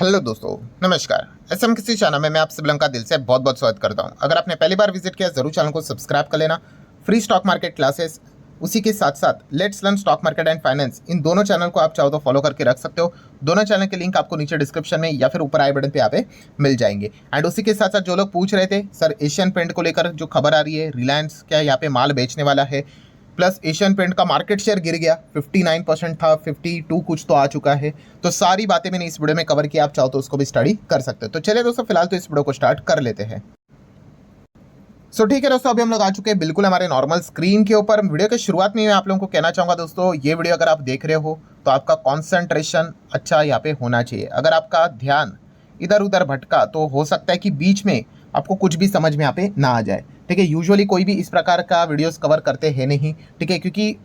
Hello दोस्तों, नमस्कार। SM किसी चैनल में मैं आप सब लोगों का दिल से बहुत बहुत स्वागत करता हूं। अगर आपने पहली बार विजिट किया जरूर चैनल को सब्सक्राइब कर लेना। फ्री स्टॉक मार्केट क्लासेस, उसी के साथ साथ let's learn stock market and finance, इन दोनों चैनल को आप चाहो तो फॉलो करके रख सकते हो। दोनों चैनल के लिंक आपको नीचे डिस्क्रिप्शन में या फिर ऊपर आई बटन पे यहाँ पे मिल जाएंगे। एंड उसी के साथ साथ जो लोग पूछ रहे थे सर एशियन पेंट को लेकर जो खबर आ रही है, रिलायंस क्या यहाँ पे माल बेचने वाला है, प्लस एशियन पेंट का मार्केट शेयर गिर गया, 59% था, 52 कुछ तो आ चुका है। तो सारी बातें मैंने इस वीडियो में कवर किया, आप चाहो तो उसको भी स्टडी कर सकते हो। तो चलिए दोस्तों, फिलहाल तो इस वीडियो को स्टार्ट कर लेते हैं। ठीक है दोस्तों, अभी हम लोग आ चुके हैं बिल्कुल हमारे नॉर्मल स्क्रीन के ऊपर। वीडियो के शुरुआत में मैं आप लोगों को कहना चाहूँगा दोस्तों, ये वीडियो अगर आप देख रहे हो तो आपका कॉन्सेंट्रेशन अच्छा यहाँ पे होना चाहिए। अगर आपका ध्यान इधर उधर भटका तो हो सकता है कि बीच में आपको कुछ भी समझ में यहाँ पे ना आ जाए। ठीक है, यूजुअली कोई भी इस प्रकार का वीडियोस कवर करते हैं नहीं। ठीक है, क्योंकि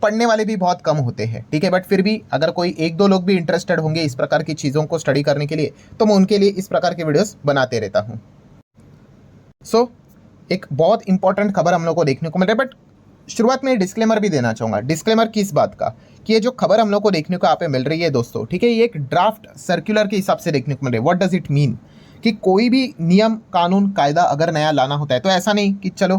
पढ़ने वाले भी बहुत कम होते हैं। ठीक है, बट फिर भी अगर कोई एक दो लोग भी इंटरेस्टेड होंगे इस प्रकार की चीज़ों को स्टडी करने के लिए, तो मैं उनके लिए इस प्रकार के वीडियोस बनाते रहता हूँ। एक बहुत इंपॉर्टेंट खबर हम लोग को देखने को मिल रहा है, बट शुरुआत में डिस्क्लेमर भी देना चाहूँगा। डिस्क्लेमर किस बात का, कि ये जो खबर हम लोग को देखने को यहाँ पे मिल रही है दोस्तों, ठीक है, ये एक ड्राफ्ट सर्कुलर के हिसाब से देखने को मिल रही है। व्हाट डज इट मीन, कि कोई भी नियम कानून कायदा अगर नया लाना होता है तो ऐसा नहीं कि चलो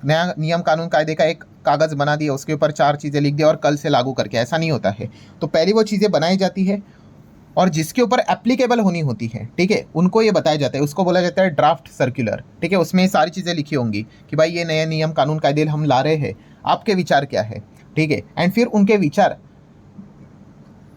नया नियम कानून कायदे का एक कागज़ बना दिया, उसके ऊपर 4 चीज़ें लिख दिया और कल से लागू करके, ऐसा नहीं होता है। तो पहली वो चीज़ें बनाई जाती है और जिसके ऊपर एप्लीकेबल होनी होती है, ठीक है, उनको ये बताया जाता है, उसको बोला जाता है ड्राफ्ट सर्कुलर। ठीक है, उसमें सारी चीज़ें लिखी होंगी कि भाई ये नए नियम कानून कायदे हम ला रहे हैं, आपके विचार क्या है। ठीक है, एंड फिर उनके विचार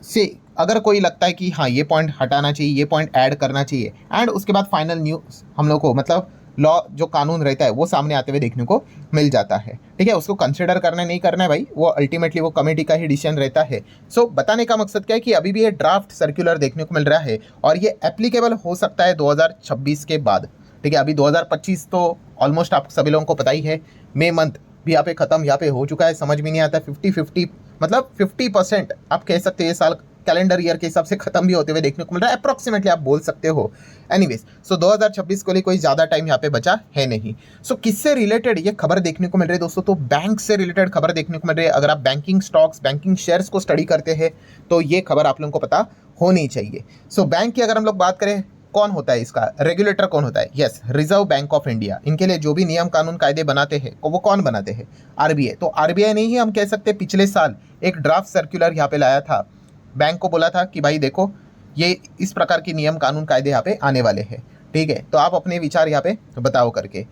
से अगर कोई लगता है कि हाँ ये पॉइंट हटाना चाहिए, ये पॉइंट ऐड करना चाहिए, एंड उसके बाद फाइनल न्यूज़ हम लोग को, मतलब लॉ जो कानून रहता है वो सामने आते हुए देखने को मिल जाता है। ठीक है, उसको कंसिडर करना नहीं करना है भाई, वो अल्टीमेटली वो कमेटी का ही डिसीजन रहता है। बताने का मकसद क्या है कि अभी भी ये ड्राफ्ट सर्कुलर देखने को मिल रहा है और ये एप्लीकेबल हो सकता है 2026 के बाद। ठीक है, अभी 2025 तो ऑलमोस्ट आप सभी लोगों को पता ही है, मई मंथ भी यहाँ पे ख़त्म यहाँ पे हो चुका है। समझ में नहीं आता, 50-50 मतलब 50% आप कह सकते हैं ये साल कैलेंडर ईयर के हिसाब से खत्म भी होते हुए देखने को मिल रहा है, अप्रोक्सीमेटली आप बोल सकते हो। एनीवेज, 2026 के लिए कोई ज़्यादा टाइम यहाँ पे बचा है नहीं। किससे रिलेटेड ये खबर देखने को मिल रही है दोस्तों, तो बैंक से रिलेटेड खबर देखने को मिल रही है। अगर आप बैंकिंग स्टॉक्स, बैंकिंग शेयर्स को स्टडी करते हैं तो ये खबर आप लोगों को पता होनी चाहिए। बैंक की अगर हम लोग बात करें, कौन होता है इसका रेगुलेटर, कौन होता है? Yes, reserve Bank of India. इनके लिए जो भी नियम कानून कायदे बनाते हैं वो कौन बनाते हैं? आरबीआई। तो आरबीआई नहीं ही हम कह सकते, पिछले साल एक ड्राफ्ट सर्कुलर यहाँ पे लाया था, बैंक को बोला था कि भाई देखो ये इस प्रकार के नियम कानून कायदे यहाँ पे आने वाले हैं। ठीक है, तो आप अपने विचार यहाँ पे बताओ करके।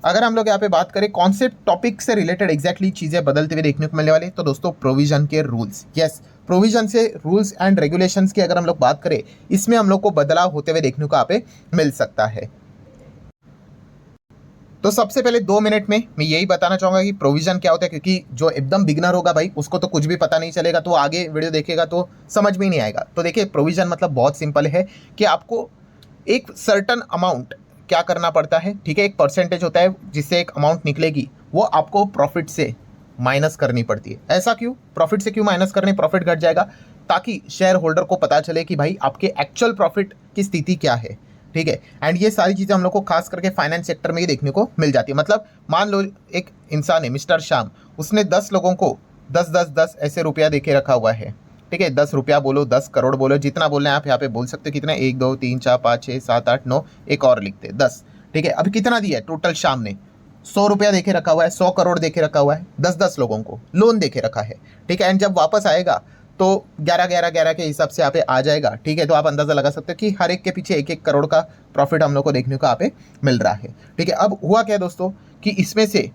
अगर हम लोग यहाँ पे बात करें कौन से टॉपिक से रिलेटेड एग्जैक्टली चीज़ें बदलते हुए देखने को मिलने वाले, तो दोस्तों प्रोविजन के रूल्स। यस, प्रोविजन से रूल्स एंड रेगुलेशंस की अगर हम लोग बात करें, इसमें हम लोग को बदलाव होते हुए देखने को यहाँ पे मिल सकता है। तो सबसे पहले 2 मिनट में मैं यही बताना चाहूँगा कि प्रोविजन क्या होता है, क्योंकि जो एकदम बिगनर होगा भाई उसको तो कुछ भी पता नहीं चलेगा, तो आगे वीडियो देखेगा तो समझ में ही नहीं आएगा। तो देखिए, प्रोविजन मतलब बहुत सिंपल है कि आपको एक सर्टन अमाउंट क्या करना पड़ता है। ठीक है, एक परसेंटेज होता है जिससे एक अमाउंट निकलेगी, वो आपको प्रॉफिट से माइनस करनी पड़ती है। ऐसा क्यों? प्रॉफिट से क्यों माइनस करनी? प्रॉफिट घट जाएगा ताकि शेयर होल्डर को पता चले कि भाई आपके एक्चुअल प्रॉफिट की स्थिति क्या है। ठीक है, एंड ये सारी चीज़ें हम लोग को खास करके फाइनेंस सेक्टर में ही देखने को मिल जाती है। मतलब मान लो एक इंसान है मिस्टर श्याम, उसने 10 लोगों को 10-10-10 ऐसे रुपया दे के रखा हुआ है। ठीक है, 10 रुपया बोलो, 10 करोड़ बोलो, जितना बोलना है आप यहाँ पे बोल सकते हो। कितना? 1 2 3 4 5 6 7 8 9, एक और लिखते 10। ठीक है, अभी कितना दिया है टोटल? श्याम ने 100 रुपया देके रखा हुआ है, 100 करोड़ देके रखा हुआ है, 10-10 लोगों को लोन देके रखा है। ठीक है, एंड जब वापस आएगा तो 11-11-11 के हिसाब से यहाँ पे आ जाएगा। ठीक है, तो आप अंदाज़ा लगा सकते हो कि हर एक के पीछे 1-1 करोड़ का प्रॉफिट हम लोग को देखने को यहाँ पे मिल रहा है। ठीक है, अब हुआ क्या दोस्तों कि इसमें से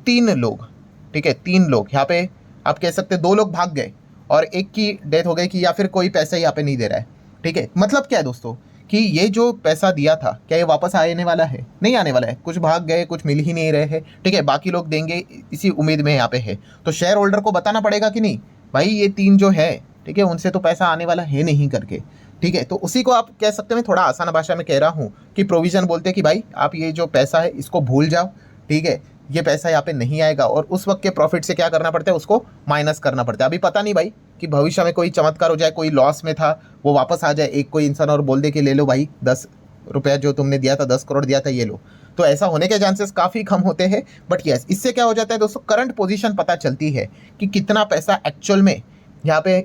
3 लोग, ठीक है 3 लोग यहाँ पे आप कह सकते 2 लोग भाग गए और एक की डेथ हो गई, कि या फिर कोई पैसा यहाँ पे नहीं दे रहा है। ठीक है, मतलब क्या है दोस्तों कि ये जो पैसा दिया था क्या ये वापस आने वाला है? नहीं आने वाला है। कुछ भाग गए, कुछ मिल ही नहीं रहे हैं। ठीक है, बाकी लोग देंगे इसी उम्मीद में यहाँ पे है। तो शेयर होल्डर को बताना पड़ेगा कि नहीं भाई ये 3 जो है, ठीक है, उनसे तो पैसा आने वाला है नहीं करके। ठीक है, तो उसी को आप कह सकते हैं, थोड़ा आसान भाषा में कह रहा हूँ कि प्रोविजन बोलते हैं कि भाई आप ये जो पैसा है इसको भूल जाओ। ठीक है, ये पैसा यहाँ पे नहीं आएगा और उस वक्त के प्रॉफिट से क्या करना पड़ता है, उसको माइनस करना पड़ता है। अभी पता नहीं भाई कि भविष्य में कोई चमत्कार हो जाए, कोई लॉस में था वो वापस आ जाए, एक कोई इंसान और बोल दे कि ले लो भाई 10 रुपया जो तुमने दिया था, 10 करोड़ दिया था, ये लो। तो ऐसा होने के चांसेस काफ़ी कम होते हैं। बट यस, इससे क्या हो जाता है दोस्तों, करंट पोजीशन पता चलती है कि कितना पैसा एक्चुअल में यहाँ पे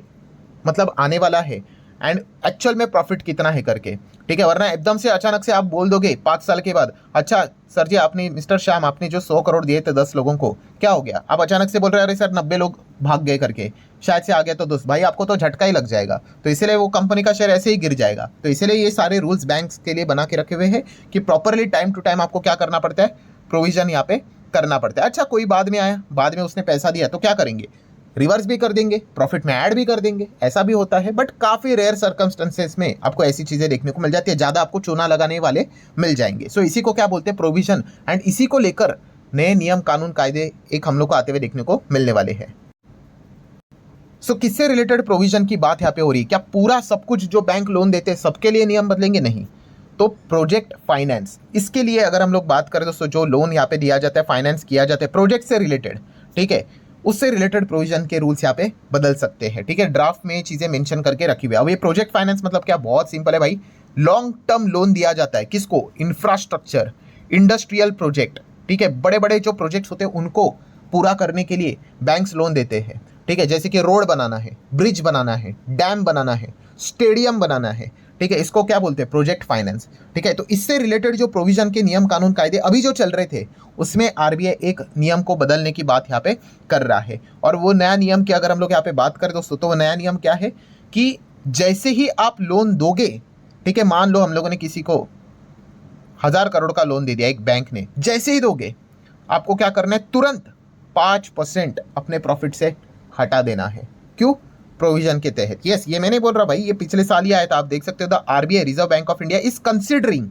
मतलब आने वाला है। एंड एक्चुअल में प्रॉफिट कितना है करके, ठीक है। वरना एकदम से अचानक से आप बोल दोगे 5 साल के बाद, अच्छा सर जी आपने मिस्टर श्याम आपने जो 100 करोड़ दिए थे 10 लोगों को, क्या हो गया? आप अचानक से बोल रहे हैं अरे सर 90 लोग भाग गए करके, शायद से आ गया तो दोस्त भाई आपको तो झटका ही लग जाएगा। तो इसीलिए वो कंपनी का शेयर ऐसे ही गिर जाएगा। तो इसीलिए ये सारे रूल्स बैंक्स के लिए बना के रखे हुए हैं कि प्रॉपरली टाइम टू टाइम आपको क्या करना पड़ता है, प्रोविजन यहाँ पे करना पड़ता है। अच्छा कोई बाद में आया, बाद में उसने पैसा दिया तो क्या करेंगे, रिवर्स भी कर देंगे, प्रॉफिट में ऐड भी कर देंगे, ऐसा भी होता है। बट काफ़ी रेयर सर्कमस्टेंसेस में आपको ऐसी चीज़ें देखने को मिल जाती है, ज़्यादा आपको चूना लगाने वाले मिल जाएंगे। सो इसी को क्या बोलते हैं, प्रोविजन। एंड इसी को लेकर नए नियम कानून कायदे एक हम लोग को आते हुए देखने को मिलने वाले हैं। सो किससे रिलेटेड प्रोविजन की बात यहाँ पे हो रही है? क्या पूरा सब कुछ जो बैंक लोन देते हैं सबके लिए नियम बदलेंगे? नहीं। तो प्रोजेक्ट फाइनेंस, इसके लिए अगर हम लोग बात करें दोस्तों, जो लोन यहाँ पे दिया जाता है, फाइनेंस किया जाता है प्रोजेक्ट से रिलेटेड, ठीक है, उससे रिलेटेड प्रोविजन के रूल्स यहाँ पे बदल सकते हैं, ठीक है। ड्राफ्ट में चीजें मेंशन करके रखी हुई है। अब ये प्रोजेक्ट फाइनेंस मतलब क्या, बहुत सिंपल है भाई, लॉन्ग टर्म लोन दिया जाता है किसको, इंफ्रास्ट्रक्चर, इंडस्ट्रियल प्रोजेक्ट, ठीक है, बड़े बड़े जो प्रोजेक्ट्स होते हैं उनको पूरा करने के लिए बैंक्स लोन देते हैं, ठीक है। जैसे कि रोड बनाना है, ब्रिज बनाना है, डैम बनाना है, स्टेडियम बनाना है, ठीक है, इसको क्या बोलते हैं, प्रोजेक्ट फाइनेंस, ठीक है। तो इससे रिलेटेड जो प्रोविजन के नियम कानून कायदे अभी जो चल रहे थे उसमें आरबीआई एक नियम को बदलने की बात यहाँ पे कर रहा है। और वो नया नियम की अगर हम लोग यहाँ पे बात करें दोस्तों, तो वो नया नियम क्या है कि जैसे ही आप लोन दोगे, ठीक है, मान लो हम लोगों ने किसी को 1000 करोड़ का लोन दे दिया एक बैंक ने, जैसे ही दोगे आपको क्या करना है, तुरंत 5% अपने प्रॉफिट से हटा देना है। क्यों? प्रोविजन के तहत। यस, ये मैं नहीं बोल रहा भाई, ये पिछले साल ही आया था, आप देख सकते हो। The RBI, Reserve Bank of India, is considering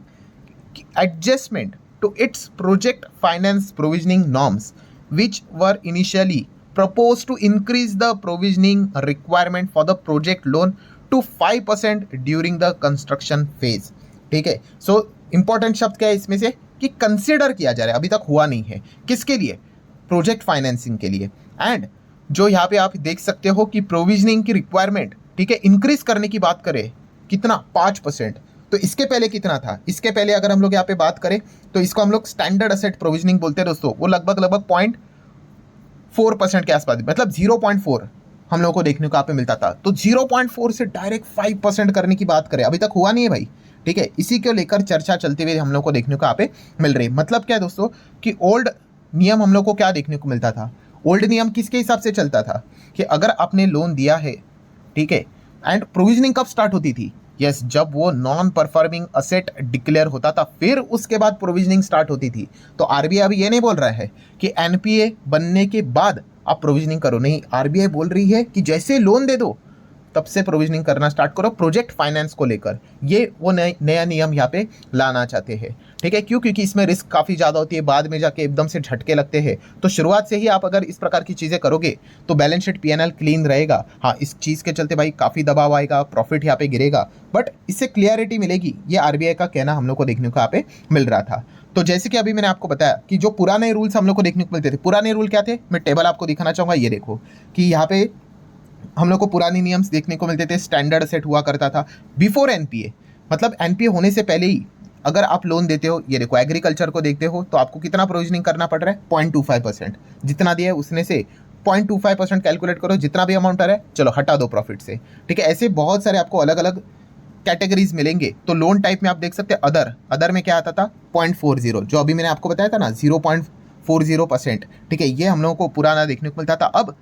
adjustment to its project finance provisioning norms which were initially proposed to increase the provisioning requirement for the project loan to 5% during the construction phase, ठीक है। So important शब्द क्या है इसमें से कि consider किया जा रहा है, अभी तक हुआ नहीं है, किसके लिए, प्रोजेक्ट फाइनेंसिंग के लिए। एंड जो यहाँ पे आप देख सकते हो कि प्रोविजनिंग की रिक्वायरमेंट, ठीक है, इंक्रीज करने की बात करें, कितना, 5%। तो इसके पहले कितना था, इसके पहले अगर हम लोग यहाँ पे बात करें तो इसको हम लोग स्टैंडर्ड असेट प्रोविजनिंग बोलते हैं दोस्तों। वो लगभग 0.4% के आसपास, मतलब 0.4 हम लोगों को देखने को यहाँ पे मिलता था। तो 0.4 से डायरेक्ट 5% करने की बात करें, अभी तक हुआ नहीं है भाई, ठीक है। इसी को लेकर चर्चा चलते हुए हम लोग को देखने को यहाँ पे मिल रही है। मतलब क्या है दोस्तों कि ओल्ड नियम हम लोग को क्या देखने को मिलता था, ओल्ड नियम किसके हिसाब से चलता था कि अगर आपने लोन दिया है, ठीक है, एंड प्रोविजनिंग कब स्टार्ट होती थी, यस, जब वो नॉन परफॉर्मिंग असेट डिक्लेयर होता था, फिर उसके बाद प्रोविजनिंग स्टार्ट होती थी। तो आरबीआई अभी ये नहीं बोल रहा है कि एनपीए बनने के बाद आप प्रोविजनिंग करो, नहीं, आरबीआई बोल रही है कि जैसे लोन दे दो तब से प्रोविजनिंग करना स्टार्ट करो प्रोजेक्ट फाइनेंस को लेकर। ये वो नया नियम यहाँ पे लाना चाहते हैं, ठीक है। क्यों? क्योंकि इसमें रिस्क काफ़ी ज़्यादा होती है, बाद में जाके एकदम से झटके लगते हैं। तो शुरुआत से ही आप अगर इस प्रकार की चीज़ें करोगे तो बैलेंस शीट पीएनएल क्लीन रहेगा। हाँ, इस चीज़ के चलते भाई काफ़ी दबाव आएगा, प्रॉफिट यहाँ पे गिरेगा, बट इससे क्लियरिटी मिलेगी। ये आरबीआई का कहना हम लोग को देखने को यहाँ पे मिल रहा था। तो जैसे कि अभी मैंने आपको बताया कि जो पुराने रूल्स हम लोग को देखने को मिलते थे, पुराने रूल क्या थे, मैं टेबल आपको दिखाना चाहूँगा। ये देखो कि यहाँ पे हम लोग को पुराने नियम्स देखने को मिलते थे। स्टैंडर्ड सेट हुआ करता था बिफोर एनपीए, मतलब एनपीए होने से पहले ही अगर आप लोन देते हो, ये देखो एग्रीकल्चर को देखते हो तो आपको कितना प्रोविजनिंग करना पड़ रहा है, 0.25%। जितना दिया है उसने से 0.25% कैलकुलेट करो, जितना भी अमाउंट आ रहा है चलो हटा दो प्रॉफिट से, ठीक है। ऐसे बहुत सारे आपको अलग अलग कैटेगरीज मिलेंगे। तो लोन टाइप में आप देख सकते हैं अदर में क्या आता था, 0.40, जो अभी मैंने आपको बताया था ना 0.40%, ठीक है। ये हम लोगों को पुराना देखने को मिलता था। अब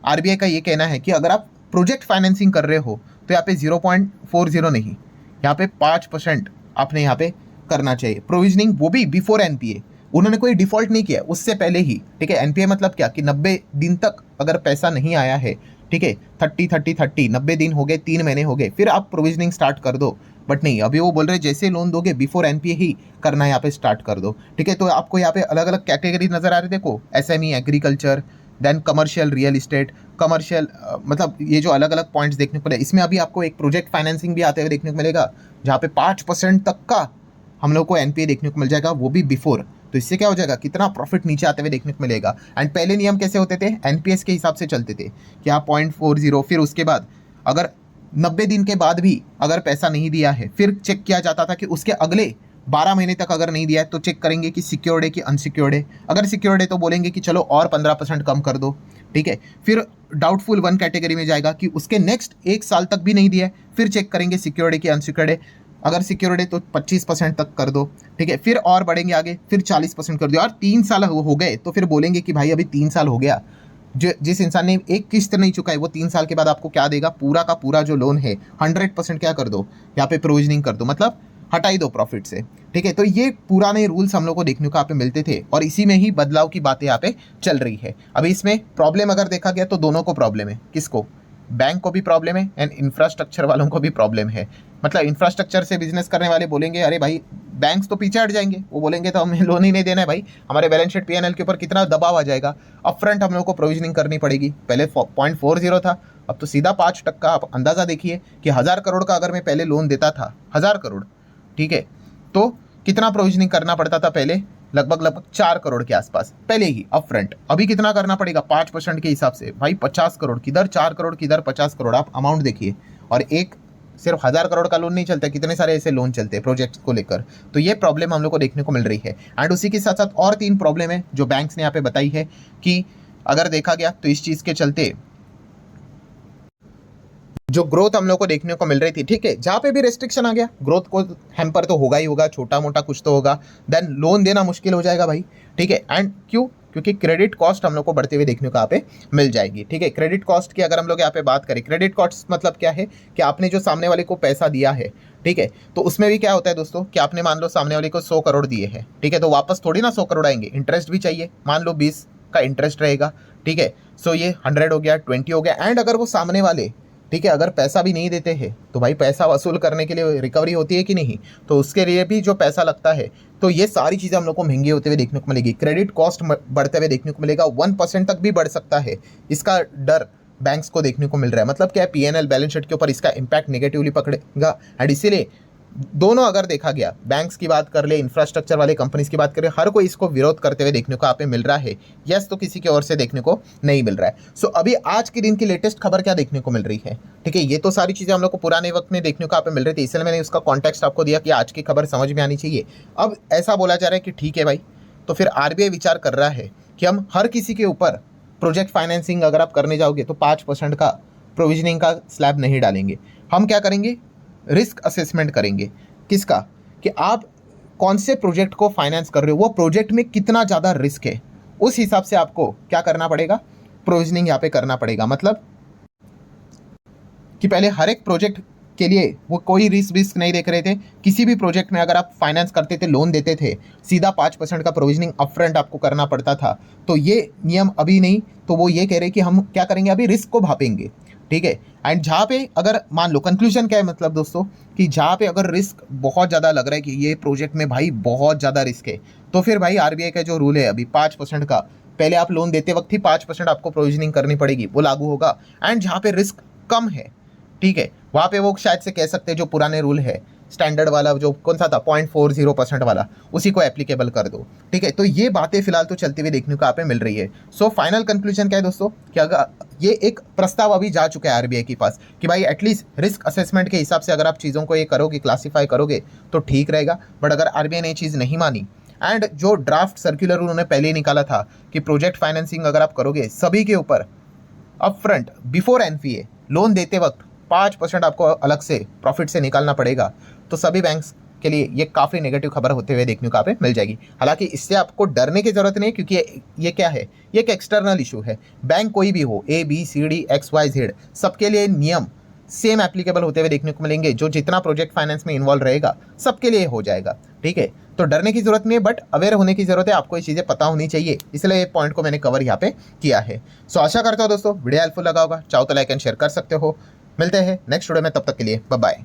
आरबीआई का ये कहना है कि अगर आप प्रोजेक्ट फाइनेंसिंग कर रहे हो तो यहाँ पे 0.40 नहीं, यहाँ पे 5% आपने यहाँ पे करना चाहिए प्रोविजनिंग, वो भी बिफोर एनपीए। उन्होंने कोई डिफॉल्ट नहीं किया उससे पहले ही, ठीक है। एनपीए मतलब क्या कि 90 दिन तक अगर पैसा नहीं आया है, ठीक है, 30 90 दिन हो गए, 3 महीने हो गए, फिर आप प्रोविजनिंग स्टार्ट कर दो। बट नहीं, अभी वो बोल रहे जैसे लोन दोगे बिफोर एनपीए ही करना, यहाँ पे स्टार्ट कर दो, ठीक है। तो आपको यहाँ पे अलग अलग कैटेगरी नजर आ रही है, देखो SME, agriculture, then commercial real estate, commercial, मतलब ये जो अलग अलग पॉइंट्स देखने को मिले। इसमें अभी आपको एक प्रोजेक्ट फाइनेंसिंग भी आते हुए देखने को मिलेगा, जहाँ पे 5% तक का हम लोग को एनपीए देखने को मिल जाएगा, वो भी बिफोर। तो इससे क्या हो जाएगा, कितना प्रॉफिट नीचे आते हुए देखने को मिलेगा। एंड पहले नियम कैसे होते थे, एनपीएस के हिसाब से चलते थे कि आप 0.40, फिर उसके बाद अगर 90 दिन के बाद भी अगर पैसा नहीं दिया है, फिर चेक किया जाता था कि उसके अगले 12 महीने तक अगर नहीं दिया है तो चेक करेंगे कि सिक्योर्ड है कि अनसिक्योर्ड है। अगर सिक्योर्ड है तो बोलेंगे कि चलो और 15% कम कर दो, ठीक है। फिर डाउटफुल 1 कैटेगरी में जाएगा कि उसके नेक्स्ट 1 साल तक भी नहीं दिया है, फिर चेक करेंगे सिक्योर्ड है कि अनसिक्योर्ड है। अगर सिक्योर्ड है तो 25% तक कर दो, ठीक है। फिर और बढ़ेंगे आगे, फिर 40% कर दो। और 3 साल हो गए तो फिर बोलेंगे कि भाई अभी 3 साल हो गया, जो जिस इंसान ने एक किस्त नहीं चुका है वो 3 साल के बाद आपको क्या देगा, पूरा का पूरा जो लोन है 100% क्या कर दो, यहाँ पे प्रोविजनिंग कर दो, मतलब हटाई दो प्रॉफिट से, ठीक है। तो ये पुराने रूल्स हम लोग को देखने को यहाँ पे मिलते थे और इसी में ही बदलाव की बातें यहाँ पे चल रही है। अभी इसमें प्रॉब्लम अगर देखा गया तो दोनों को प्रॉब्लम है। किसको? बैंक को भी प्रॉब्लम है एंड इंफ्रास्ट्रक्चर वालों को भी प्रॉब्लम है। मतलब इंफ्रास्ट्रक्चर से बिजनेस करने वाले बोलेंगे अरे भाई बैंक्स तो पीछे हट जाएंगे, वो बोलेंगे तो हमें लोन ही नहीं देना है भाई, हमारे बैलेंस शीट पीएनएल के ऊपर कितना दबाव आ जाएगा, अपफ्रंट हम लोग को प्रोविजनिंग करनी पड़ेगी। पहले 0.40 था, अब तो सीधा 5%। आप अंदाज़ा देखिए कि 1000 करोड़ का अगर मैं पहले लोन देता था, 1000 करोड़, ठीक है, तो कितना प्रोविजनिंग करना पड़ता था पहले, लगभग 4 करोड़ के आसपास पहले ही अपफ्रंट। अभी कितना करना पड़ेगा 5% के हिसाब से, भाई 50 करोड़, किधर 4 करोड़ किधर 50 करोड़, आप अमाउंट देखिए। और एक सिर्फ 1000 करोड़ का लोन नहीं चलता, कितने सारे ऐसे लोन चलते हैं प्रोजेक्ट्स को लेकर। तो ये प्रॉब्लम हम लोग को देखने को मिल रही है। एंड उसी के साथ साथ और 3 प्रॉब्लम है जो बैंक्स ने यहाँ पे बताई है कि अगर देखा गया तो इस चीज़ के चलते जो ग्रोथ हम लोग को देखने को मिल रही थी, ठीक है, जहाँ पे भी रेस्ट्रिक्शन आ गया ग्रोथ को हैम्पर तो होगा ही होगा, छोटा मोटा कुछ तो होगा, देन लोन देना मुश्किल हो जाएगा भाई, ठीक है। एंड क्यों? क्योंकि क्रेडिट कॉस्ट हम लोग को बढ़ते हुए देखने को यहाँ पे मिल जाएगी, ठीक है। क्रेडिट कॉस्ट की अगर हम लोग यहाँ पे बात करें, क्रेडिट कॉस्ट मतलब क्या है कि आपने जो सामने वाले को पैसा दिया है, ठीक है, तो उसमें भी क्या होता है दोस्तों कि आपने मान लो सामने वाले को 100 करोड़ दिए हैं, ठीक है, तो वापस थोड़ी ना 100 करोड़ आएंगे, इंटरेस्ट भी चाहिए। मान लो 20 का इंटरेस्ट रहेगा, ठीक है, सो ये 100 हो गया, 20 हो गया। एंड अगर वो सामने वाले, ठीक है, अगर पैसा भी नहीं देते हैं तो भाई पैसा वसूल करने के लिए रिकवरी होती है कि नहीं, तो उसके लिए भी जो पैसा लगता है, तो ये सारी चीज़ें हम लोग को महंगी होते हुए देखने को मिलेगी। क्रेडिट कॉस्ट बढ़ते हुए देखने को मिलेगा, 1% तक भी बढ़ सकता है, इसका डर बैंक्स को देखने को मिल रहा है। मतलब क्या है, पीएनएल बैलेंस शीट के ऊपर इसका इम्पैक्ट नेगेटिवली पकड़ेगा। एंड इसीलिए दोनों अगर देखा गया, बैंक्स की बात कर ले, इंफ्रास्ट्रक्चर वाले कंपनीज की बात करें, हर कोई इसको विरोध करते हुए देखने को यहाँ पे मिल रहा है। यस, तो किसी की ओर से देखने को नहीं मिल रहा है। सो अभी आज के दिन की लेटेस्ट खबर क्या देखने को मिल रही है, ठीक है, ये तो सारी चीज़ें हम लोग को पुराने वक्त में देखने को यहाँ पे मिल रही थी, इसलिए मैंने उसका कॉन्टेक्स्ट आपको दिया कि आज की खबर समझ में आनी चाहिए। अब ऐसा बोला जा रहा है कि ठीक है भाई, तो फिर आरबीआई विचार कर रहा है कि हम हर किसी के ऊपर प्रोजेक्ट फाइनेंसिंग अगर आप करने जाओगे तो 5% का प्रोविजनिंग का स्लैब नहीं डालेंगे। हम क्या करेंगे, रिस्क असेसमेंट करेंगे। किसका? कि आप कौन से प्रोजेक्ट को फाइनेंस कर रहे हो, वो प्रोजेक्ट में कितना ज़्यादा रिस्क है, उस हिसाब से आपको क्या करना पड़ेगा, प्रोविजनिंग यहाँ पे करना पड़ेगा। मतलब कि पहले हर एक प्रोजेक्ट के लिए वो कोई रिस्क नहीं देख रहे थे। किसी भी प्रोजेक्ट में अगर आप फाइनेंस करते थे, लोन देते थे, सीधा 5% का प्रोविजनिंग अपफ्रंट आपको करना पड़ता था। तो ये नियम अभी नहीं, तो वो ये कह रहे हैं कि हम क्या करेंगे, अभी रिस्क को भापेंगे, ठीक है। एंड जहाँ पे अगर मान लो, कंक्लूजन क्या है मतलब दोस्तों, कि जहाँ पे अगर रिस्क बहुत ज़्यादा लग रहा है कि ये प्रोजेक्ट में भाई बहुत ज़्यादा रिस्क है, तो फिर भाई आरबीआई का जो रूल है अभी 5% का, पहले आप लोन देते वक्त ही 5% आपको प्रोविजनिंग करनी पड़ेगी, वो लागू होगा। एंड जहाँ पे रिस्क कम है, ठीक है, वहाँ पे वो शायद से कह सकते हैं जो पुराने रूल है स्टैंडर्ड वाला, जो कौन सा था 0.40% वाला, उसी को एप्लीकेबल कर दो, ठीक है। तो ये बातें फिलहाल तो चलती हुई देखने को यहाँ पे मिल रही है। सो फाइनल कंक्लूजन क्या है दोस्तों, कि अगर ये एक प्रस्ताव अभी जा चुका है आरबीआई के पास कि भाई एटलीस्ट रिस्क असेसमेंट के हिसाब से अगर आप चीज़ों को ये करोगे, क्लासीफाई करोगे तो ठीक रहेगा। बट अगर आरबीआई ने ये चीज़ नहीं मानी, एंड जो ड्राफ्ट सर्कुलर उन्होंने पहले ही निकाला था कि प्रोजेक्ट फाइनेंसिंग अगर आप करोगे सभी के ऊपर अपफ्रंट बिफोर एनपीए लोन देते वक्त 5% आपको अलग से प्रॉफिट से निकालना पड़ेगा, तो सभी बैंक्स के लिए ये काफ़ी नेगेटिव खबर होते हुए देखने को यहाँ पे मिल जाएगी। हालांकि इससे आपको डरने की ज़रूरत नहीं, क्योंकि ये क्या है, ये एक एक्सटर्नल इशू है। बैंक कोई भी हो, ABCD XYZ, सबके लिए नियम सेम एप्लीकेबल होते हुए देखने को मिलेंगे। जो जितना प्रोजेक्ट फाइनेंस में इन्वॉल्व रहेगा सबके लिए हो जाएगा, ठीक है। तो डरने की जरूरत नहीं है, बट अवेयर होने की जरूरत है, आपको ये चीज़ें पता होनी चाहिए, इसलिए ये पॉइंट को मैंने कवर यहाँ पे किया है। सो आशा करता हूँ दोस्तों वीडियो हेल्पफुल लगा होगा, चाहो तो लाइक एंड शेयर कर सकते हो। मिलते हैं नेक्स्ट वीडियो में, तब तक के लिए बाय बाय।